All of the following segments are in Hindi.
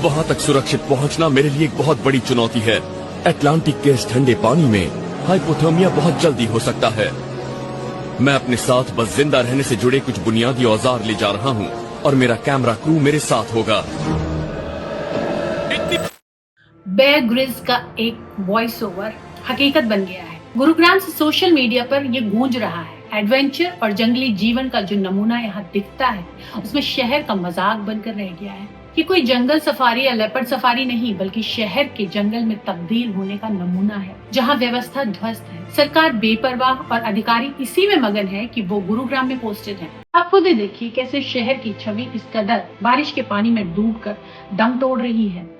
वहाँ तक सुरक्षित पहुँचना मेरे लिए एक बहुत बड़ी चुनौती है। अटलांटिक के इस ठंडे पानी में हाइपोथर्मिया बहुत जल्दी हो सकता है। मैं अपने साथ बस जिंदा रहने से जुड़े कुछ बुनियादी औजार ले जा रहा हूँ और मेरा कैमरा क्रू मेरे साथ होगा। बेयर ग्रिल्स का एक वॉइस ओवर हकीकत बन गया है। गुरुग्राम से सोशल मीडिया पर ये गूंज रहा है। एडवेंचर और जंगली जीवन का जो नमूना यहाँ दिखता है उसमें शहर का मजाक बनकर रह गया है। ये कोई जंगल सफारी या लेपर्ड सफारी नहीं, बल्कि शहर के जंगल में तब्दील होने का नमूना है, जहाँ व्यवस्था ध्वस्त है, सरकार बेपरवाह और अधिकारी इसी में मगन है कि वो गुरुग्राम में पोस्टेड है। आप खुद ही देखिए कैसे शहर की छवि इस कदर बारिश के पानी में डूबकर दम तोड़ रही है।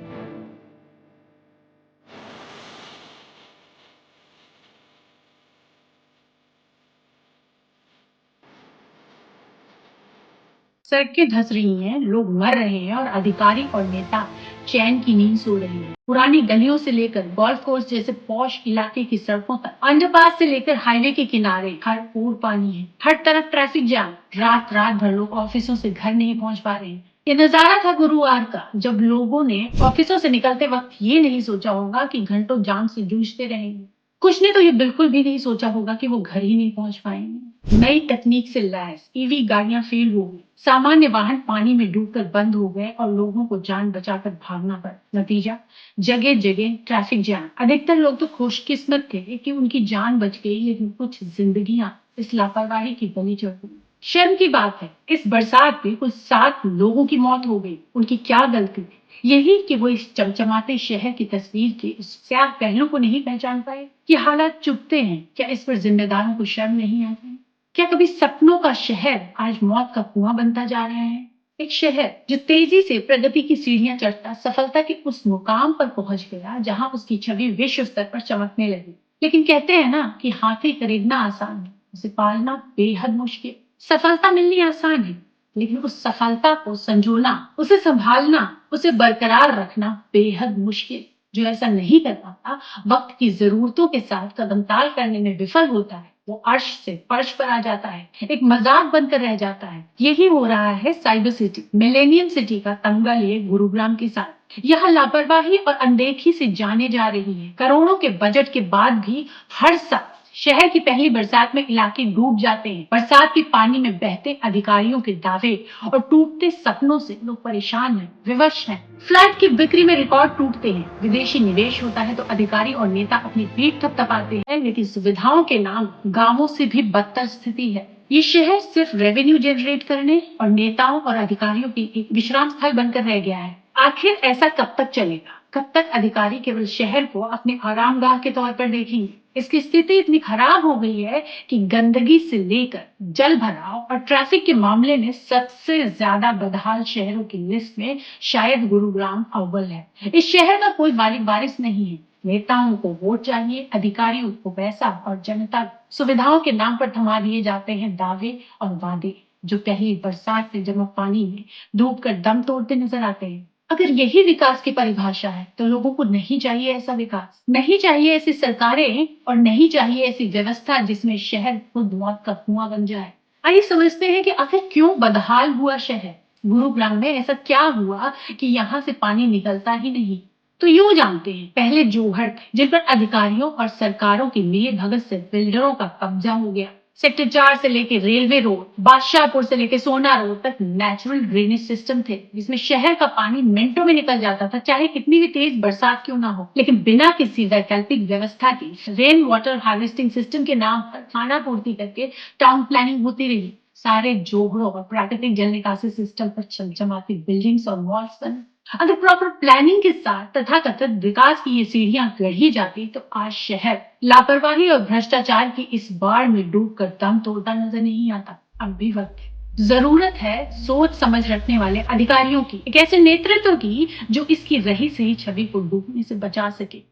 सड़कें धंस रही हैं, लोग मर रहे हैं और अधिकारी और नेता चैन की नींद सो रहे हैं। पुरानी गलियों से लेकर गोल्फ कोर्स जैसे पॉश इलाके की सड़कों तक, अंडरपास से लेकर हाईवे के किनारे हर ओर पानी है, हर तरफ ट्रैफिक जाम। रात रात भर लोग ऑफिसों से घर नहीं पहुंच पा रहे हैं। ये नजारा था गुरुवार का, जब लोगों ने ऑफिसों से निकलते वक्त ये नहीं सोचा होगा कि घंटों जाम से जूझते रहेंगे। कुछ ने तो ये बिल्कुल भी नहीं सोचा होगा कि वो घर ही नहीं पहुंच पाएंगे। नई तकनीक से लैस ईवी गाड़ियां फेल हो गई, सामान्य वाहन पानी में डूबकर बंद हो गए और लोगों को जान बचाकर भागना पड़ा। नतीजा, जगह जगह ट्रैफिक जैम। अधिकतर लोग तो खुशकिस्मत थे कि उनकी जान बच गई, लेकिन कुछ जिंदगियां इस लापरवाही की बलि चढ़ गई। शर्म की बात है, इस बरसात में कुछ 7 लोगों की मौत हो गई। उनकी क्या गलती थी? यही कि वो इस चमचमाते शहर की तस्वीर के इस स्याह पहलू को नहीं पहचान पाए। ये हालात चुभते हैं। क्या इस पर जिम्मेदारों को शर्म नहीं आती? क्या कभी सपनों का शहर आज मौत का कुआं बनता जा रहा है? एक शहर जो तेजी से प्रगति की सीढ़ियां चढ़ता सफलता के उस मुकाम पर पहुंच गया जहां उसकी छवि विश्व स्तर पर चमकने लगी। लेकिन कहते हैं ना कि हाथी खरीदना आसान है, उसे पालना बेहद मुश्किल। सफलता मिलनी आसान है, लेकिन उस सफलता को संजोना, उसे संभालना, उसे बरकरार रखना बेहद मुश्किल। जो ऐसा नहीं कर पाता, वक्त की जरूरतों के साथ कदमताल करने में विफल होता है, वो अर्श से फर्श पर आ जाता है, एक मजाक बनकर रह जाता है। यही हो रहा है साइबर सिटी, मिलेनियम सिटी का तंगा लिए गुरुग्राम के साथ। यह लापरवाही और अनदेखी से जाने जा रही है। करोड़ों के बजट के बाद भी हर साल शहर की पहली बरसात में इलाके डूब जाते हैं। बरसात के पानी में बहते अधिकारियों के दावे और टूटते सपनों से लोग परेशान हैं, विवश हैं। फ्लैट की बिक्री में रिकॉर्ड टूटते हैं, विदेशी निवेश होता है तो अधिकारी और नेता अपनी पीठ थपथपाते हैं, लेकिन सुविधाओं के नाम गांवों से भी बदतर स्थिति है। ये शहर सिर्फ रेवेन्यू जनरेट करने और नेताओं और अधिकारियों की एक विश्राम स्थल बनकर रह गया है। आखिर ऐसा कब तक चलेगा? कब तक अधिकारी केवल शहर को अपने आरामगाह के तौर पर देखेंगे? इसकी स्थिति इतनी खराब हो गई है कि गंदगी से लेकर जल भराव और ट्रैफिक के मामले में सबसे ज्यादा बदहाल शहरों की लिस्ट में शायद गुरुग्राम अव्वल है। इस शहर का कोई वारिस नहीं है। नेताओं को वोट चाहिए, अधिकारियों को पैसा और जनता सुविधाओं के नाम पर थमा दिए जाते हैं दावे और वादे, जो पहली बरसात में जमा पानी में डूबकर दम तोड़ते नजर आते हैं। अगर यही विकास की परिभाषा है तो लोगों को नहीं चाहिए ऐसा विकास, नहीं चाहिए ऐसी सरकारें और नहीं चाहिए ऐसी व्यवस्था जिसमें शहर खुद मौत का कुआं बन जाए। आइए समझते हैं कि आखिर क्यों बदहाल हुआ शहर। गुरुग्राम में ऐसा क्या हुआ कि यहाँ से पानी निकलता ही नहीं? तो यूं जानते हैं, पहले जोहड़ थे जिन पर अधिकारियों और सरकारों की मिली भगत से बिल्डरों का कब्जा हो गया। सेक्टर 4 से लेके रेलवे रोड, बादशाहपुर से लेके सोना रोड तक नेचुरल ड्रेनेज सिस्टम थे, जिसमें शहर का पानी मिनटों में निकल जाता था, चाहे कितनी भी तेज बरसात क्यों ना हो। लेकिन बिना किसी वैकल्पिक व्यवस्था के रेन वाटर हार्वेस्टिंग सिस्टम के नाम पर खाना पूर्ति करके टाउन प्लानिंग होती रही। सारे जोगड़ों और प्राकृतिक जल निकासी सिस्टम पर चमचमाती बिल्डिंग्स और मॉल्स बने। अगर प्रॉपर प्लानिंग के साथ तथाकथित विकास की ये सीढ़ियां गढ़ी जाती तो आज शहर लापरवाही और भ्रष्टाचार की इस बाढ़ में डूबकर दम तोड़ता नजर नहीं आता। अब भी वक्त है, जरूरत है सोच समझ रखने वाले अधिकारियों की, एक ऐसे नेतृत्व की जो इसकी रही सही छवि को डूबने से बचा सके।